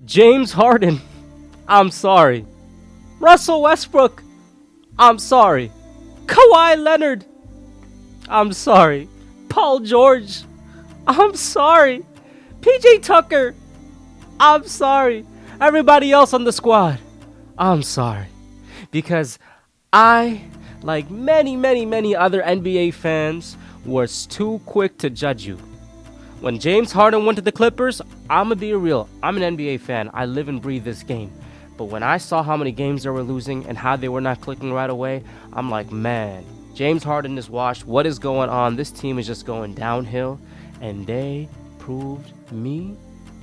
James Harden, I'm sorry. Russell Westbrook, I'm sorry. Kawhi Leonard, I'm sorry. Paul George, I'm sorry. PJ Tucker, I'm sorry. Everybody else on the squad, I'm sorry. Because I, like many other NBA fans, was too quick to judge you. When James Harden went to the Clippers, I'ma be real. I'm an NBA fan. I live and breathe this game. But when I saw how many games they were losing and how they were not clicking right away, I'm like, man, James Harden is washed. What is going on? This team is just going downhill. And they proved me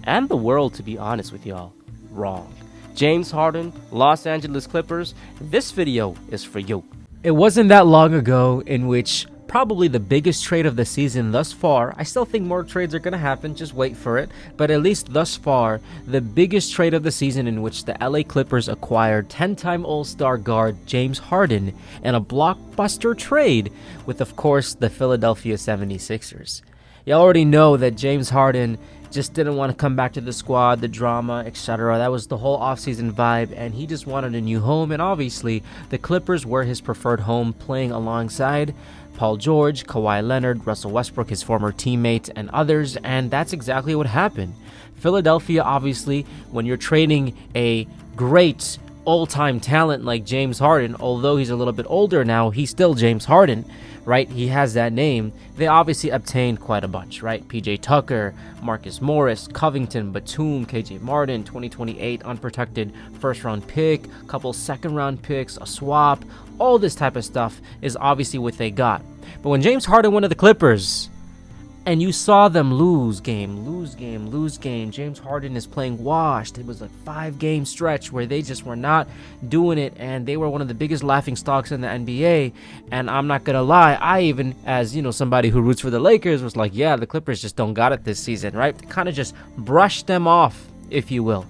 and the world, to be honest with y'all, wrong. James Harden, Los Angeles Clippers, this video is for you. It wasn't that long ago in which probably the biggest trade of the season thus far. I still think more trades are going to happen, just wait for it. But at least thus far, the biggest trade of the season in which the LA Clippers acquired 10-time All-Star guard James Harden and a blockbuster trade with, of course, the Philadelphia 76ers. You already know that James Harden just didn't want to come back to the squad, the drama, etc. That was the whole offseason vibe, and he just wanted a new home. And obviously, the Clippers were his preferred home, playing alongside Paul George, Kawhi Leonard, Russell Westbrook, his former teammate, and others, and that's exactly what happened. Philadelphia, obviously, when you're trading a great all-time talent like James Harden, although he's a little bit older now, he's still James Harden, right? He has that name. They obviously obtained quite a bunch, right? PJ Tucker, Marcus Morris, Covington, Batum, KJ Martin, 2028 unprotected first-round pick, couple second-round picks, a swap, all this type of stuff is obviously what they got. But when James Harden went to the Clippers, and you saw them lose game, James Harden is playing washed. It was a 5-game stretch where they just were not doing it, and they were one of the biggest laughing stocks in the NBA. And I'm not gonna lie, I even, as somebody who roots for the Lakers, was like, yeah, the Clippers just don't got it this season, right? Kind of just brushed them off, if you will.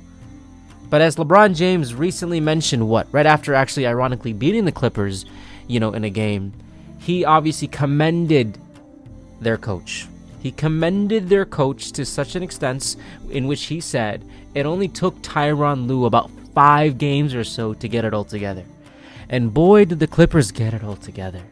But as LeBron James recently mentioned, right after actually ironically beating the Clippers, in a game, he obviously commended their coach. He commended their coach to such an extent in which he said it only took Tyronn Lue about 5 games or so to get it all together. And boy, did the Clippers get it all together.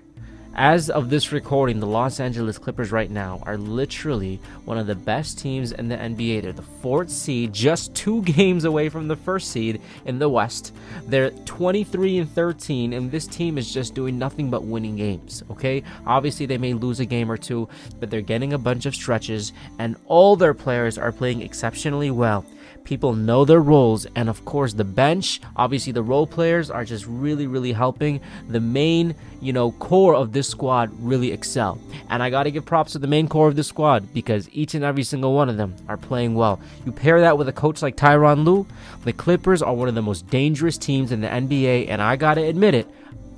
As of this recording, the Los Angeles Clippers right now are literally one of the best teams in the NBA. They're the 4th seed, just 2 games away from the 1st seed in the West. They're 23-13, and this team is just doing nothing but winning games, okay? Obviously, they may lose a game or two, but they're getting a bunch of stretches, and all their players are playing exceptionally well. People know their roles, and of course the bench, obviously the role players are just really helping the main core of this squad really excel. And I gotta give props to the main core of this squad, because each and every single one of them are playing well. You pair that with a coach like Tyronn Lue, the Clippers are one of the most dangerous teams in the NBA, and I gotta admit it,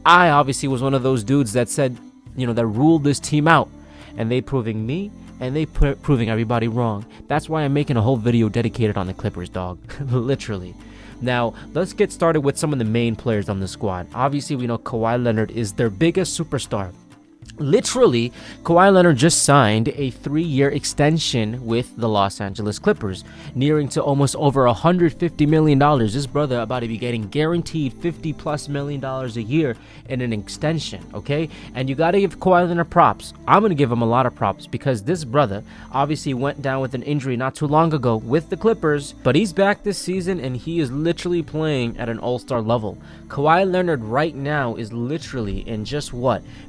I obviously was one of those dudes that said that ruled this team out, and they proving me and they proving everybody wrong. That's why I'm making a whole video dedicated on the Clippers, dog. Literally. Now, let's get started with some of the main players on the squad. Obviously, we know Kawhi Leonard is their biggest superstar. Literally, Kawhi Leonard just signed a 3-year extension with the Los Angeles Clippers, nearing to almost over $150 million. This brother about to be getting guaranteed $50+ million a year in an extension, okay? And you got to give Kawhi Leonard props. I'm going to give him a lot of props because this brother obviously went down with an injury not too long ago with the Clippers, but he's back this season and he is literally playing at an all-star level. Kawhi Leonard right now is literally in just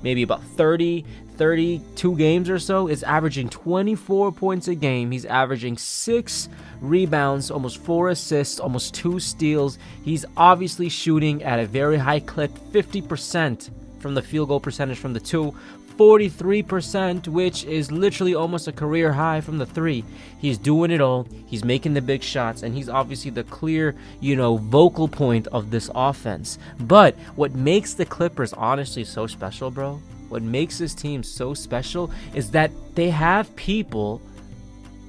maybe about 32 games or so, is averaging 24 points a game. He's averaging 6 rebounds, almost 4 assists, almost 2 steals. He's obviously shooting at a very high clip, 50% from the field goal percentage from the 2, 43%, which is literally almost a career high from the 3. He's doing it all. He's making the big shots, and he's obviously the clear, vocal point of this offense. But what makes the Clippers honestly so special, bro, what makes this team so special is that they have people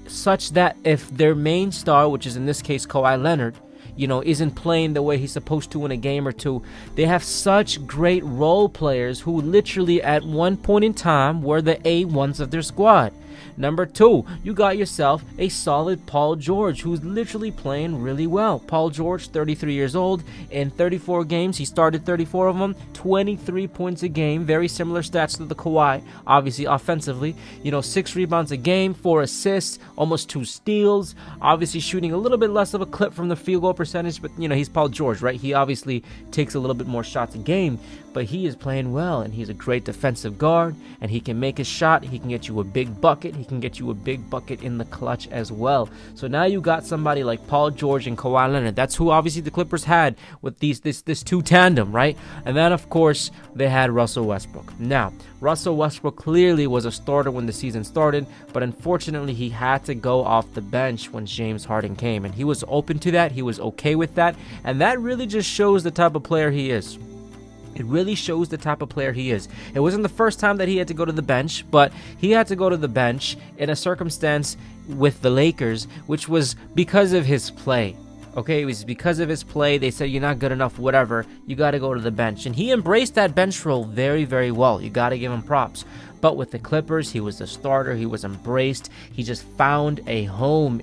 such that if their main star, which is in this case Kawhi Leonard, isn't playing the way he's supposed to in a game or two, they have such great role players who literally at one point in time were the A1s of their squad. Number 2, you got yourself a solid Paul George, who's literally playing really well. Paul George, 33 years old, in 34 games, he started 34 of them, 23 points a game, very similar stats to the Kawhi, obviously offensively, 6 rebounds a game, 4 assists, almost 2 steals, obviously shooting a little bit less of a clip from the field goal percentage, but he's Paul George, right? He obviously takes a little bit more shots a game, but he is playing well, and he's a great defensive guard, and he can make a shot, he can get you a big bucket, he can get you a big bucket in the clutch as well. So now you got somebody like Paul George and Kawhi Leonard. That's who obviously the Clippers had with this two tandem, right? And then of course they had Russell Westbrook. Now, Russell Westbrook clearly was a starter when the season started, but unfortunately he had to go off the bench when James Harden came, and he was open to that, he was okay with that, and that really just shows the type of player he is. It really shows the type of player he is. It wasn't the first time that he had to go to the bench, but he had to go to the bench in a circumstance with the Lakers, which was because of his play. Okay, it was because of his play. They said, you're not good enough, whatever. You got to go to the bench. And he embraced that bench role very, very well. You got to give him props. But with the Clippers, he was the starter. He was embraced. He just found a home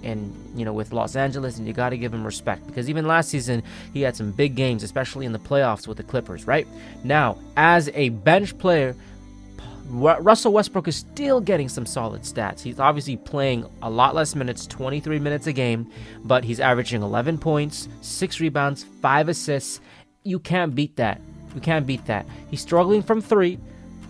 with Los Angeles, and you got to give him respect, because even last season, he had some big games, especially in the playoffs with the Clippers, right? Now, as a bench player, Russell Westbrook is still getting some solid stats. He's obviously playing a lot less minutes, 23 minutes a game, but he's averaging 11 points, 6 rebounds, 5 assists. You can't beat that. You can't beat that. He's struggling from 3,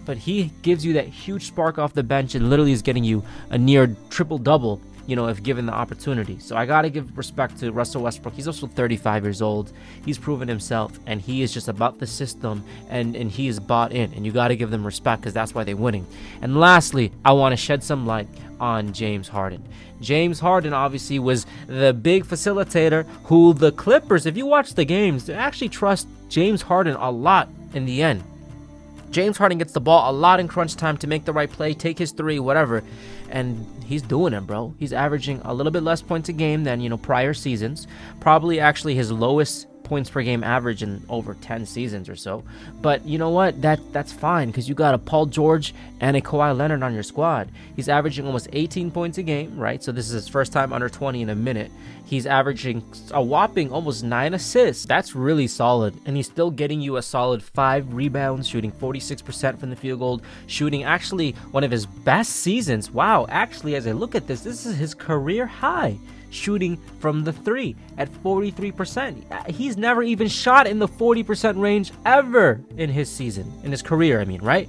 but he gives you that huge spark off the bench and literally is getting you a near triple-double, if given the opportunity. So I got to give respect to Russell Westbrook. He's also 35 years old. He's proven himself, and he is just about the system, and he is bought in, and you got to give them respect, because that's why they're winning. And lastly, I want to shed some light on James Harden. James Harden obviously was the big facilitator who the Clippers, if you watch the games, they actually trust James Harden a lot in the end. James Harden gets the ball a lot in crunch time to make the right play, take his 3, whatever, and he's doing it, bro. He's averaging a little bit less points a game than, prior seasons. Probably actually his lowest points per game average in over 10 seasons or so. But you know what? That's fine, because you got a Paul George and a Kawhi Leonard on your squad. He's averaging almost 18 points a game, right? So this is his first time under 20 in a minute. He's averaging a whopping almost 9 assists. That's really solid. And he's still getting you a solid 5 rebounds, shooting 46% from the field goal, shooting actually one of his best seasons. Wow, actually, as I look at this is his career high. Shooting from the 3 at 43%. He's never even shot in the 40% range ever in his season, in his career, right?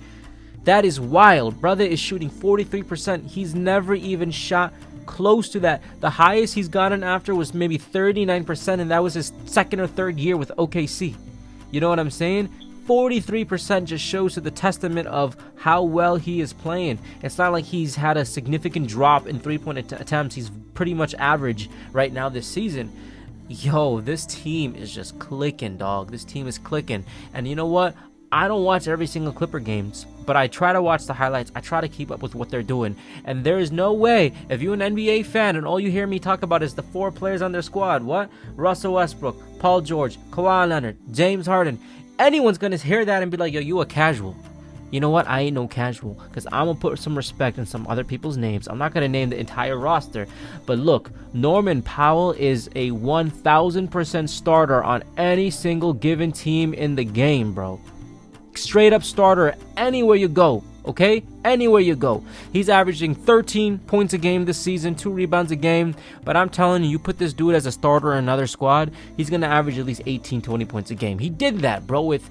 That is wild. Brother is shooting 43%. He's never even shot close to that. The highest he's gotten after was maybe 39%, and that was his second or third year with OKC. You know what I'm saying? 43% just shows to the testament of how well he is playing. It's not like he's had a significant drop in three-point attempts. He's pretty much average right now this season. Yo, this team is just clicking, dog. This team is clicking. And you know what? I don't watch every single Clipper games, but I try to watch the highlights. I try to keep up with what they're doing. And there is no way, if you're an NBA fan and all you hear me talk about is the 4 players on their squad, what? Russell Westbrook, Paul George, Kawhi Leonard, James Harden, anyone's gonna hear that and be like, yo, you a casual. You know what? I ain't no casual, because I'm gonna put some respect in some other people's names. I'm not gonna name the entire roster, but look, Norman Powell is a 1000% starter on any single given team in the game, bro. Straight up starter anywhere you go. Okay? Anywhere you go. He's averaging 13 points a game this season, 2 rebounds a game. But I'm telling you, you put this dude as a starter in another squad, he's going to average at least 18, 20 points a game. He did that, bro, with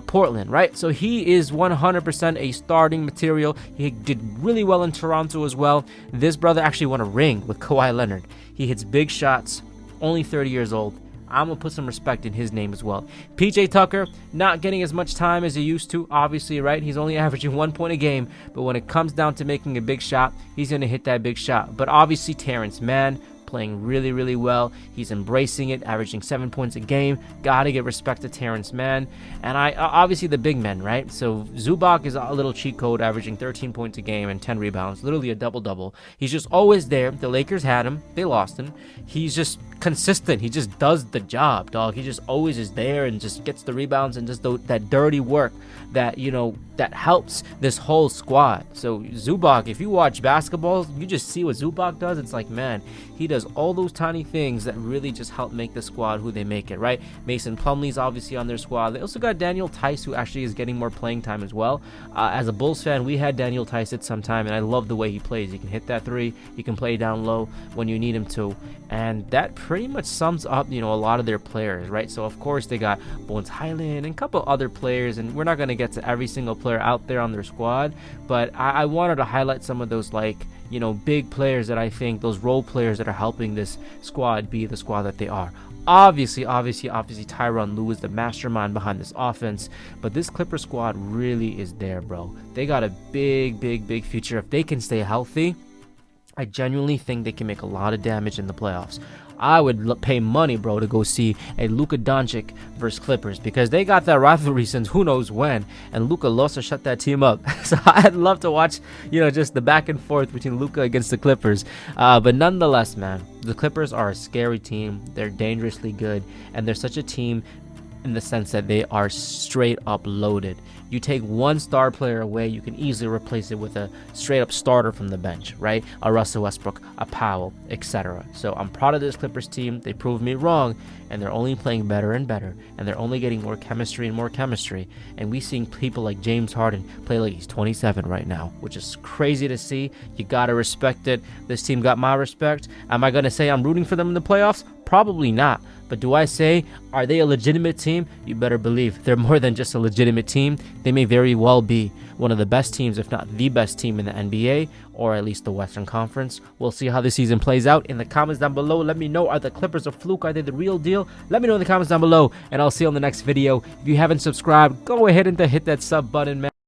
Portland, right? So he is 100% a starting material. He did really well in Toronto as well. This brother actually won a ring with Kawhi Leonard. He hits big shots, only 30 years old. I'm going to put some respect in his name as well. PJ Tucker, not getting as much time as he used to, obviously, right? He's only averaging 1 point a game, but when it comes down to making a big shot, he's going to hit that big shot. But obviously, Terrence Mann, playing really, really well. He's embracing it, averaging 7 points a game. Gotta give respect to Terrence Mann. And obviously the big men, right? So Zubac is a little cheat code, averaging 13 points a game and 10 rebounds, literally a double-double. He's just always there. The Lakers had him. They lost him. He's just consistent. He just does the job, dog. He just always is there and just gets the rebounds and just that dirty work that, you know, that helps this whole squad. So Zubac, if you watch basketball, you just see what Zubac does. It's like, man, he does all those tiny things that really just help make the squad who they make it, right? Mason Plumlee's obviously on their squad. They also got Daniel Tice, who actually is getting more playing time as well. As a Bulls fan, we had Daniel Tice at some time, and I love the way he plays. He can hit that three. He can play down low when you need him to. And that pretty much sums up, you know, a lot of their players, right? So, of course, they got Bones Highland and a couple other players, and we're not going to get to every single player out there on their squad, but I wanted to highlight some of those, like, you know, big players that I think, those role players that are helping this squad be the squad that they are. Obviously, Tyronn Lue is the mastermind behind this offense, but this Clipper squad really is there, bro. They got a big future. If they can stay healthy, I genuinely think they can make a lot of damage in the playoffs. I would pay money, bro, to go see a Luka Doncic versus Clippers, because they got that rivalry since who knows when, and Luka loves to shut that team up. So I'd love to watch, you know, just the back and forth between Luka against the Clippers. But nonetheless, man, the Clippers are a scary team. They're dangerously good, and they're such a team in the sense that they are straight up loaded. You take one star player away, you can easily replace it with a straight up starter from the bench, right? A Russell Westbrook, a Powell, etc. So I'm proud of this Clippers team. They proved me wrong, and they're only playing better and better, and they're only getting more chemistry and more chemistry. And we seeing people like James Harden play like he's 27 right now, which is crazy to see. You gotta respect it. This team got my respect. Am I gonna say I'm rooting for them in the playoffs? Probably not. But do I say, are they a legitimate team? You better believe they're more than just a legitimate team. They may very well be one of the best teams, if not the best team in the NBA, or at least the Western Conference. We'll see how the season plays out. In the comments down below, let me know, are the Clippers a fluke? Are they the real deal? Let me know in the comments down below, and I'll see you on the next video. If you haven't subscribed, go ahead and hit that sub button, man.